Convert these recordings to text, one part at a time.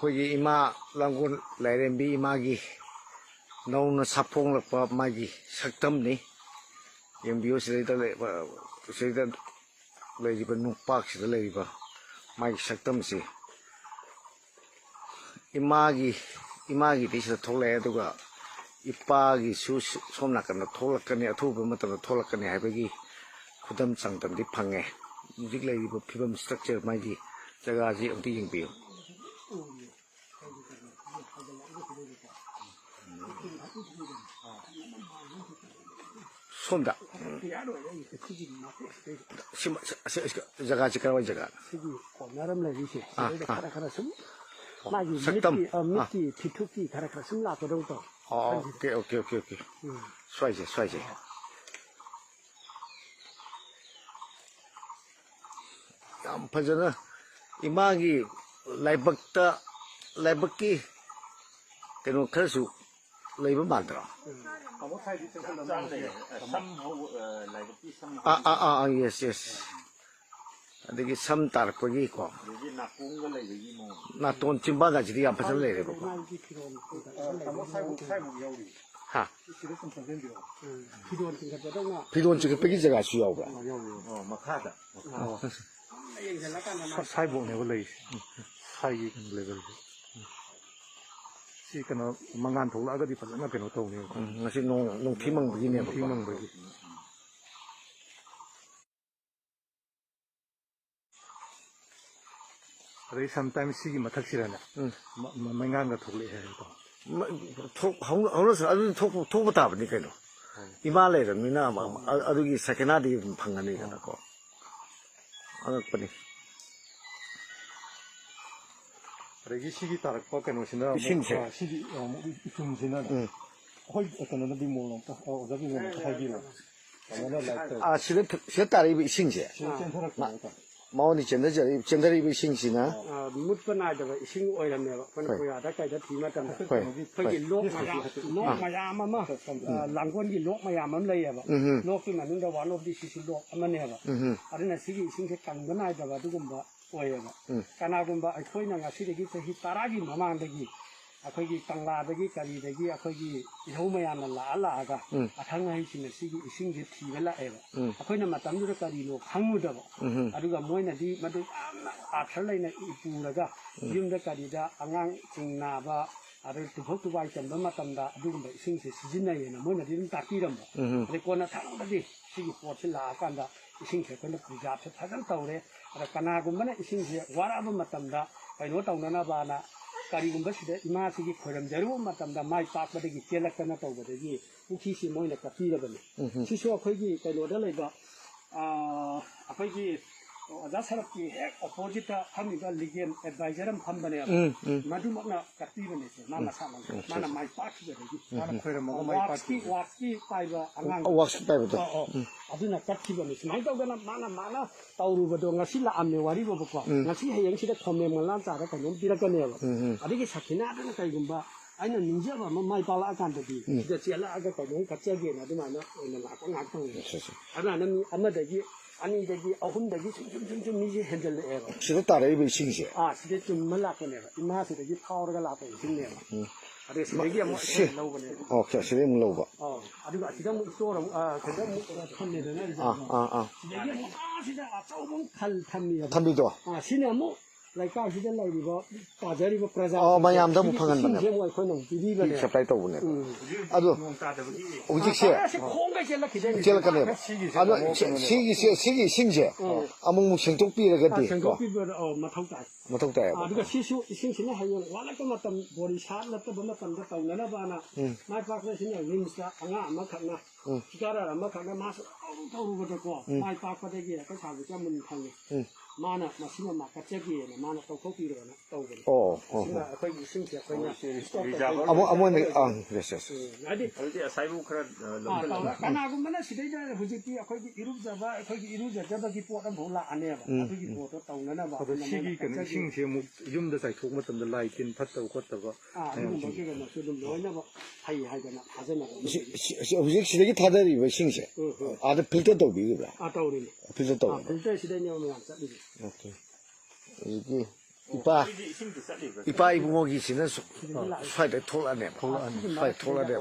ꯑꯩꯈꯣꯏꯒꯤ ꯏꯃꯥ ꯂꯥꯡꯒꯣꯜ ꯂꯥꯏꯔꯦꯝꯕꯤ ꯏꯃꯥꯒꯤ ꯅꯧꯅ ꯁꯥꯐꯣꯡꯂꯛꯄ ꯃꯥꯒꯤ ꯁꯛꯇꯝꯅꯤ ꯌꯦꯡꯕꯤꯌꯨ ꯁꯤꯗꯩꯗ ꯂꯩꯔꯤꯕ ꯅꯨꯡꯄꯥꯛꯁꯤꯗ ꯂꯩꯔꯤꯕ ꯃꯥꯒꯤ ꯁꯛꯇꯝꯁꯤ ꯏꯃꯥꯒꯤꯗꯤ ꯁꯤꯗ ꯊꯣꯛꯂꯛꯑꯦ ꯑꯗꯨꯒ ꯏꯄꯥꯒꯤꯁꯨ ꯁꯣꯝ ꯅꯥꯀꯟꯗ ꯊꯣꯛꯂꯛꯀꯅꯤ ꯑꯊꯨꯕ ꯃꯇꯝꯗ ꯊꯣꯛꯂꯛꯀꯅꯤ ꯍꯥꯏꯕꯒꯤ ꯈꯨꯗꯝ ꯆꯥꯡꯗꯝꯗꯤ ꯐꯪꯉꯦ ꯍꯧꯖꯤꯛ ꯂꯩꯔꯤꯕ ꯐꯤꯕꯝ ꯁ꯭ꯇ꯭ꯔꯛꯆꯔ ꯃꯥꯒꯤ ꯖꯒꯥꯁꯤ ꯑꯝꯇ ꯌꯦꯡꯕꯤꯌꯨ ꯁꯣꯝꯗ ꯖꯒꯥꯁꯤ ꯀꯔꯋꯥꯏ ꯖꯒꯥ ꯁꯤꯒꯤ ꯀꯣꯔꯅꯔ ꯑꯃ ꯂꯩꯔꯤꯁꯦ ꯁꯤꯗꯩꯗ ꯈꯔ ꯁꯨꯝ ꯃꯥꯒꯤ ꯃꯤꯠꯀꯤ ꯊꯤꯊꯨꯛꯀꯤ ꯈꯔ ꯁꯨꯝ ꯂꯥꯛꯀꯗꯧ ꯇꯧ ꯑꯣꯀꯦ ꯁ꯭ꯋꯥꯏꯁꯦ ꯌꯥꯝ ꯐꯖꯅ ꯏꯃꯥꯒꯤ ꯂꯥꯏꯕꯛꯀꯤ ꯀꯩꯅꯣ ꯈꯔꯁꯨ ꯂꯩꯕ ꯃꯥꯟꯗ꯭ꯔꯣ ꯌꯦꯁ ꯑꯗꯒꯤ ꯁꯝ ꯇꯥꯔꯛꯄꯒꯤꯀꯣ ꯅꯥꯇꯣꯟ ꯆꯤꯝꯕꯥꯜꯒꯁꯤꯗꯤ ꯌꯥꯝ ꯐꯖꯅ ꯂꯩꯔꯦꯕꯀꯣ ꯐꯤꯔꯣꯟ ꯆꯤꯡꯈꯠꯄꯒꯤ ꯖꯒꯥꯁꯨ ꯌꯥꯎꯕ꯭ꯔꯥ ꯃꯈꯥꯗ ꯁꯥꯏꯕꯣꯛꯅꯦꯕ ꯂꯩꯔꯤꯁꯦ ꯁꯥꯏꯒꯤ ꯂꯦꯚꯦꯜꯁꯦ ꯁꯤ ꯀꯩꯅꯣ ꯃꯉꯥꯟ ꯊꯣꯛꯂꯛꯑꯒꯗꯤ ꯐꯖꯅ ꯀꯩꯅꯣ ꯇꯧꯅꯦꯕ ꯉꯁꯤ ꯅꯣꯡꯊꯤ ꯃꯪꯕꯒꯤꯅꯦꯕ ꯑꯗꯩ ꯁꯝꯇꯥꯏꯝ ꯁꯤꯒꯤ ꯃꯊꯛꯁꯤꯗꯅꯦ ꯃꯩꯉꯥꯟꯒ ꯊꯣꯛꯂꯛꯑꯦ ꯍꯥꯏꯕꯀꯣ ꯍꯧꯅꯁꯨ ꯑꯗꯨꯗꯤ ꯊꯣꯛꯄ ꯇꯥꯕꯅꯤ ꯀꯩꯅꯣ ꯏꯃꯥ ꯂꯩꯔꯕꯅꯤꯅ ꯑꯗꯨꯒꯤ ꯁꯦꯀꯦꯟꯗꯤ ꯑꯗꯨꯝ ꯐꯪꯒꯅꯤꯗꯅꯀꯣ ꯑꯉꯛꯄꯅꯤ ꯑꯗꯒꯤ ꯁꯤꯒꯤ ꯇꯥꯔꯛꯄ ꯀꯩꯅꯣꯁꯤꯅ ꯏꯁꯤꯡꯁꯦ ꯁꯤꯒꯤ ꯏꯆꯨꯝꯁꯤꯅ ꯑꯩꯈꯣꯏ ꯀꯩꯅꯣꯅꯗꯤ ꯃꯣꯜ ꯑꯝꯇ ꯑꯣꯖꯥꯒꯤ ꯃꯣꯜ ꯑꯝꯇ ꯍꯥꯏꯕꯤꯔꯣ ꯁꯤꯗ ꯇꯥꯔꯛꯏꯕ ꯏꯁꯤꯡꯁꯦ ꯃꯉꯣꯟꯗ ꯆꯦꯟꯊꯔꯛꯏꯕ ꯏꯁꯤꯡꯁꯤꯅ ꯃꯨꯠꯄ ꯅꯥꯏꯗꯕ ꯏꯁꯤꯡ ꯑꯣꯏꯔꯝꯃꯦꯕ ꯑꯩꯈꯣꯏꯅ ꯄꯨꯌꯥꯗ ꯀꯩꯗ ꯊꯤ ꯃꯇꯝꯗ ꯑꯩꯈꯣꯏꯒꯤ ꯂꯣꯛ ꯃꯌꯥꯝ ꯑꯃ ꯂꯥꯡꯒꯣꯜꯒꯤ ꯂꯣꯛ ꯃꯌꯥꯝ ꯑꯃ ꯂꯩꯌꯦꯕ ꯂꯣꯛꯀꯤ ꯃꯅꯨꯡꯗ ꯋꯥꯟ ꯑꯣꯐ ꯗꯤ ꯁꯤꯁꯤ ꯂꯣꯛ ꯑꯃꯅꯦꯕ ꯑꯗꯨꯅ ꯁꯤꯒꯤ ꯏꯁꯤꯡꯁꯦ ꯀꯪꯕ ꯅꯥꯏꯗꯕ ꯑꯗꯨꯒꯨꯝꯕ ꯑꯣꯏꯌꯦꯕ ꯀꯅꯥꯒꯨꯝꯕ ꯑꯩꯈꯣꯏꯅ ꯉꯁꯤꯗꯒꯤ ꯆꯍꯤ 10ꯒꯤ ꯃꯃꯥꯡꯗꯒꯤ ꯑꯩꯈꯣꯏꯒꯤ ꯀꯪꯂꯥꯗꯒꯤ ꯀꯔꯤꯗꯒꯤ ꯑꯩꯈꯣꯏꯒꯤ ꯏꯍꯧ ꯃꯌꯥꯝꯅ ꯂꯥꯛꯑꯒ ꯑꯈꯪ ꯑꯍꯩꯁꯤꯡꯅ ꯁꯤꯒꯤ ꯏꯁꯤꯡꯁꯦ ꯊꯤꯕ ꯂꯥꯛꯑꯦꯕ ꯑꯩꯈꯣꯏꯅ ꯃꯇꯝꯗꯨꯗ ꯀꯔꯤꯅꯣ ꯈꯪꯉꯨꯗꯕ ꯑꯗꯨꯒ ꯃꯣꯏꯅꯗꯤ ꯃꯗꯨ ꯌꯥꯝꯅ ꯑꯥꯔꯊ ꯂꯩꯅ ꯄꯨꯔꯒ ꯌꯨꯝꯗ ꯀꯔꯤꯗ ꯑꯉꯥꯡꯁꯤꯡ ꯅꯥꯕ ꯑꯗꯩ ꯇꯨꯐꯛ ꯇꯨꯕꯥꯏ ꯆꯟꯕ ꯃꯇꯝꯗ ꯑꯗꯨꯒꯨꯝꯕ ꯏꯁꯤꯡꯁꯦ ꯁꯤꯖꯤꯟꯅꯩꯌꯦꯅ ꯃꯣꯏꯅꯗꯤ ꯑꯗꯨꯝ ꯇꯥꯛꯄꯤꯔꯝꯕ ꯑꯗꯩ ꯀꯣꯟꯅ ꯊꯪꯕꯗꯤ ꯁꯤꯒꯤ ꯄꯣꯠꯁꯦ ꯂꯥꯛꯑꯀꯥꯟꯗ ꯏꯁꯤꯡꯁꯦ ꯑꯩꯈꯣꯏꯅ ꯄ꯭ꯔꯤꯖꯥꯕꯁꯦ ꯐꯖꯅ ꯇꯧꯔꯦ ꯑꯗ ꯀꯅꯥꯒꯨꯝꯕꯅ ꯏꯁꯤꯡꯁꯦ ꯋꯥꯔꯛꯑꯕ ꯃꯇꯝꯗ ꯀꯩꯅꯣ ꯇꯧꯅꯅꯕꯅ ꯀꯔꯤꯒꯨꯝꯕ ꯁꯤꯗ ꯏꯃꯥꯁꯤꯒꯤ ꯈꯣꯏꯔꯝꯖꯔꯨꯕ ꯃꯇꯝꯗ ꯃꯥꯏ ꯄꯥꯛꯄꯗꯒꯤ ꯆꯦꯜꯂꯛꯇꯅ ꯇꯧꯕꯗꯒꯤ ꯄꯨꯈ꯭ꯔꯤꯁꯤ ꯃꯣꯏꯅ ꯀꯠꯄꯤꯔꯕꯅꯤ ꯁꯤꯁꯨ ꯑꯩꯈꯣꯏꯒꯤ ꯀꯩꯅꯣꯗ ꯂꯩꯕ ꯑꯩꯈꯣꯏꯒꯤ ꯑꯣꯖꯥ ꯁꯔꯞꯀꯤ ꯍꯦꯛ ꯑꯣꯄꯣꯖꯤꯠꯇ ꯐꯝꯃꯤꯕ ꯂꯤꯒꯦꯜ ꯑꯦꯗꯚꯥꯏꯖꯔ ꯑꯃ ꯐꯝꯕꯅꯦꯕ ꯃꯗꯨꯃꯛꯅ ꯀꯠꯄꯤꯕꯅꯦꯁꯦ ꯃꯥ ꯃꯁꯥꯃꯛ ꯃꯥꯅ ꯃꯥꯏ ꯄꯥꯛꯈꯤꯕꯗꯒꯤ ꯋꯥꯛꯁꯀꯤ ꯄꯥꯏꯕ ꯑꯉꯥꯡ ꯑꯗꯨꯅ ꯀꯠꯈꯤꯕꯅꯤ ꯁꯨꯃꯥꯏꯅ ꯇꯧꯗꯅ ꯃꯥꯅ ꯇꯧꯔꯨꯕꯗꯣ ꯉꯁꯤ ꯂꯥꯛꯑꯝꯃꯦ ꯋꯥꯔꯤꯕꯀꯣ ꯉꯁꯤ ꯍꯌꯦꯡꯁꯤꯗ ꯈꯣꯝꯃꯦ ꯃꯉꯥ ꯆꯥꯔ ꯀꯩꯅꯣꯝ ꯄꯤꯔꯛꯀꯅꯦꯕ ꯑꯗꯒꯤ ꯁꯈꯤꯅꯥꯗꯨꯅ ꯀꯩꯒꯨꯝꯕ ꯑꯩꯅ ꯅꯤꯡꯖꯕ ꯑꯃ ꯃꯥꯏ ꯄꯥꯛꯂꯛꯑꯀꯥꯟꯗꯗꯤ ꯁꯤꯗ ꯆꯦꯜꯂꯛꯑꯒ ꯀꯩꯅꯣꯝ ꯀꯠꯆꯒꯦꯅ ꯑꯗꯨꯃꯥꯏꯅ ꯑꯣꯏꯅ ꯂꯥꯛꯄ ꯉꯥꯛꯇꯪꯅꯦ ꯑꯗꯨꯃꯥꯏꯅ ꯃꯤ ꯑꯃꯗꯒꯤ ꯑꯅꯤꯗꯒꯤ ꯑꯍꯨꯝꯗꯒꯤ ꯁꯨꯝ ꯃꯤꯁꯦ ꯍꯦꯟꯖꯜꯂꯛꯑꯦꯕ ꯁꯤꯗ ꯇꯥꯔꯛꯏꯕ ꯏꯁꯤꯡꯁꯦ ꯁꯤꯗ ꯆꯨꯝꯃ ꯂꯥꯛꯄꯅꯦꯕ ꯏꯃꯥꯁꯤꯗꯒꯤ ꯐꯥꯎꯔꯒ ꯂꯥꯛꯄ ꯏꯁꯤꯡꯅꯦꯕ ꯑꯗꯩ ꯁꯤꯗꯒꯤ ꯑꯃꯨꯛ ꯂꯧꯕꯅꯦꯕ ꯁꯤꯗꯩ ꯑꯃꯨꯛ ꯂꯧꯕ ꯑꯗꯨꯒ ꯑꯁꯤꯗ ꯑꯃꯨꯛ ꯏꯁꯇꯣꯔ ꯁꯤꯗ ꯑꯃꯨꯛ ꯊꯝꯃꯦꯗꯅ ꯁꯤꯗꯒꯤ ꯑꯃꯨꯛ ꯁꯤꯗ ꯑꯆꯧꯕ ꯊꯝꯃꯦꯕ ꯊꯝꯕꯤꯗꯣ ꯁꯤꯅ ꯑꯃꯨꯛ ꯂꯩꯀꯥꯏꯁꯤꯗ ꯂꯩꯔꯤꯕ ꯇꯥꯖꯔꯤꯕ ꯄ꯭ꯔꯖꯥ ꯃꯌꯥꯝꯗ ꯑꯃꯨꯛ ꯐꯪꯍꯟꯕꯅꯦꯕ ꯑꯃꯨꯛ ꯑꯩꯈꯣꯏꯅ ꯄꯤꯕꯤꯕꯅꯦ ꯁꯄ꯭ꯂꯥꯏ ꯇꯧꯕꯅꯦꯕ ꯑꯗꯣ ꯍꯧꯖꯤꯛꯁꯦ ꯆꯦꯜꯂꯛꯀꯅꯦꯕ ꯑꯗꯣ ꯁꯤꯒꯤ ꯏꯁꯤꯡꯁꯦ ꯑꯃꯨꯛ ꯁꯦꯡꯗꯣꯛꯄꯤꯔꯒꯗꯤ ꯃꯊꯧ ꯇꯥꯏꯌꯦꯕ ꯑꯗꯨꯒ ꯁꯤꯁꯨ ꯏꯁꯤꯡꯁꯤꯅ ꯍꯌꯦꯡ ꯋꯥꯠꯂꯛꯄ ꯃꯇꯝ ꯕꯣꯔꯤ ꯁꯥꯠ ꯅꯠꯇꯕ ꯃꯇꯝꯗ ꯇꯧꯅꯅꯕꯅ ꯃꯥꯏ ꯄꯥꯛꯄꯁꯤꯅ ꯔꯤꯝꯁꯇ ꯑꯉꯥꯡ ꯑꯃꯈꯛꯅ ꯁꯤꯀꯥꯔꯔ ꯑꯃꯈꯛꯅ ꯃꯥꯁꯨ ꯇꯧꯔꯨꯕꯗꯀꯣ ꯃꯥꯏ ꯄꯥꯛꯄꯗꯒꯤ ꯑꯩꯈꯣꯏ ꯁꯥꯕꯤꯁꯦ ꯑꯃꯨꯛ ꯐꯪꯉꯦ mana masih mak kacau gini mana tahu kopi itu mana tahu gini อ๋ออ๋อ sehingga aku ini sing siapa nya เอามาเนี่ยอ๋อ yes yes jadi 그런데 사이버 그런 tahu lah karena aku mana sih dia hujiti aku ini irup jaba aku ini irup jaba kita buat apa bola aneh apa aku ini buat tahu nana apa 그 시기 그 싱시목 좀더 잘 조금 더 라이팅 팠다고 컸다고 ini mungkin kan sudah mulanya apa hai hai kan hasilnya 우리 시대기 다들 이거 싱시 아들 필터도 비그라 tahu ini 필터도 filter sidanya orang jadi 오케이 이게 이빠 이빠 이부모기 씨는 수화대 톨라네 수화대 톨라네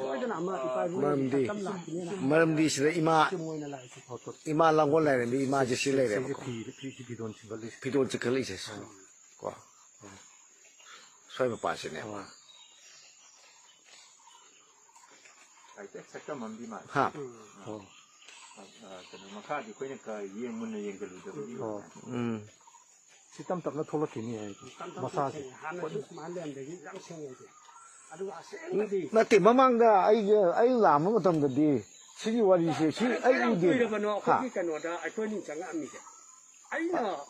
마름디 시대 이마 랑골라네 이마 지실래네 비돈 친걸리 비돈 지컬리 있었어 과 수화대 빠시네 아이때 색감만 비만 하 저는 막하지 그러니까 이행문을 연결을 좀 시땀 땀나 톨라키니 마사지 나때 마망다 아이 라면 어떤데 시기 와리시 시 아이 우디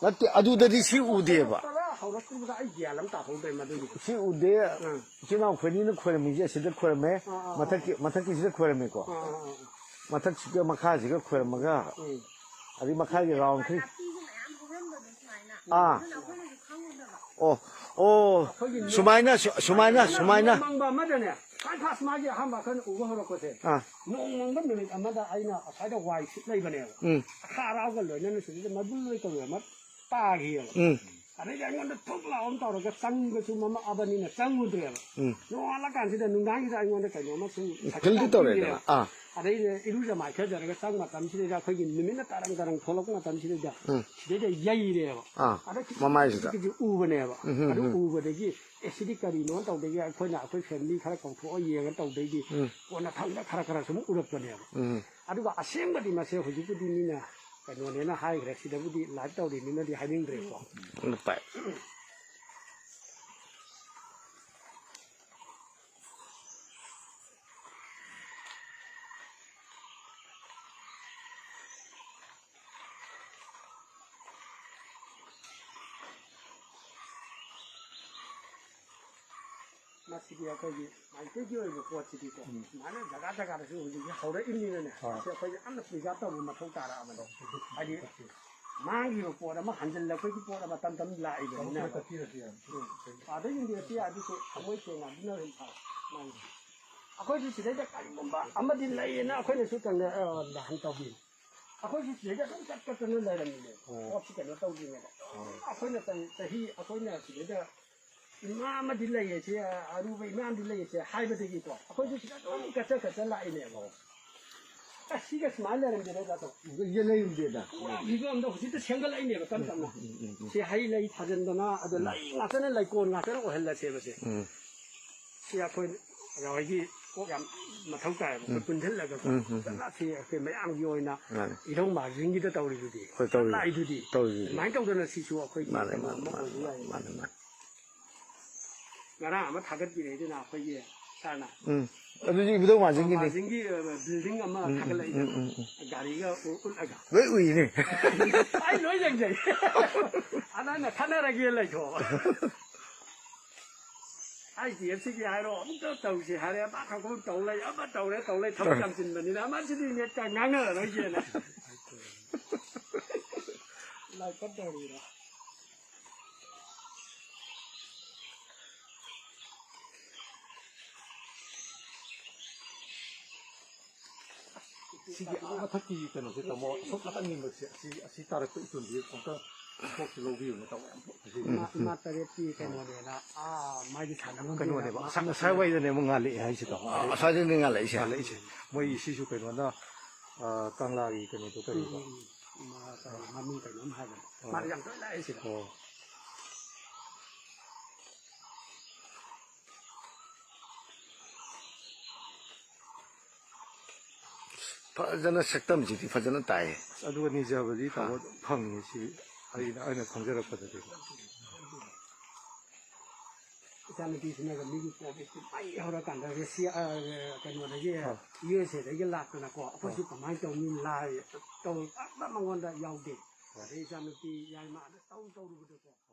나때 아두들이 시 우디에 봐 시 우디에 지나 권이는 권미지 시대 권매 마탁기 시대 권매고 마탁 시대 마카지가 권마가 아리 마카지 라운 크 아, 수마이나. 망바 맞아네. 파스 마게 한바 그 우거로 거세. 아, 농농은 늘 아마다 아이나 사이다 와이 레이버네요. 카라고 lö는 수지 마불로 있고 막 빠기요. 아니 양건데 톡 나온 따로가 쌍거 주면 아버님은 쌍무들이야. 노알라 간지다 눈당이다 이건데 그냥 수. 별도더래요. 아. 아래 이루자 마켜져가 쌍마 담시리가 거기 누민나 따랑따랑 돌아오고 담시리가 시대가 야이래요. 아. 마마이다. 그 우버네요. 아주 우버되기 에시디까지 논 떠되기 거나 그 팬리 카라 공포 이해가 떠되기 원나 탈라 카라카라 좀 우럽거네요. 아주 아생거디 마세 호지부디니나 그노네나 하이 그래 시대부디 라이트오디 니나디 하이딩 그래고. 빨리. 마시기야 거기 많이 떼기어이고 구워치기고 나는 자가자가를 쓰고 이제 하루에 있는 애 그래서 거기 안나 뿌리가 또 뭐만 통따라 하면 아니 망기로 보라면 한절라 거기 보라면 땀땀 라이고 네 아들 인데 티 아주 그 아무 때나 누나는 다 망기 아코지 시대가 깔림바 아마디 라이나 아코네 수탄데 한 떠비 아코지 시대가 깜짝깜짝는 라이랍니다 어떻게 너 떠비네 아코네 히 아코네 시대가 이마마 딜레이지 아루베 이마마 딜레이지 하이버되기 또 아코지 시대가 너무 까짝까짝 라이네 뭐 시가 스마일라는 데를 가서 이게 레임데다. 이거 너 진짜 생각 아니네 깜짝나 시 하이라이 사전도나 아들 라이 나서는 라이 고 나서는 오헬라 세버세 시야 그 여기 꼭ям 마타우가 분들라가 나시 그 매암 요이나 이런 마징기도 떠오르지 라이두디 많이 떠오르는 시수와 거기 맞네. 나랑 아마 타겟기네 되나 거기에 살나 아주 이부도 맞은기네. 마징기 빌딩 아마 타겟라 가리가 올라가 왜 의네? 아이 노이장제 아나나 타나라기엘라 줘 ai chị em xích ai đó ông tàu xì hai đấy bác không tàu lấy bắt tàu lấy thâu trăm xin mình đi đã mất gì nhỉ càng ngang ở nói chuyện này lại bắt đầu đi đó 시기 아마 타기 때는 진짜 뭐 속라는 거 시타를 또 있던데 뭔가 혹시 로비우는 또 마타레티 캐노데나 아 마이 사는 cái này bảo sang sai quay này một ngàn lệ hay gì đó 사진이 nga lấy ngàn lệ chứ mấy sĩ số cái nó càng là cái này tôi cái gì đó mà mình phải nắm hai lần mà rằng tới lại gì đó 파전은 색담지디 파전은 따해. 아주 니 저버지 다 펑이지 아이는 강제롭거든 Sana di sini kan minggu kau itu, ay orang kan dari Asia kan mana je, USA dari lat tu nak kau, apa sih pemain tu min lai, tu apa mangon dah jauh deh, ဒေဇာမတီရိုင်မာတောင်းတောင်းလို့တော့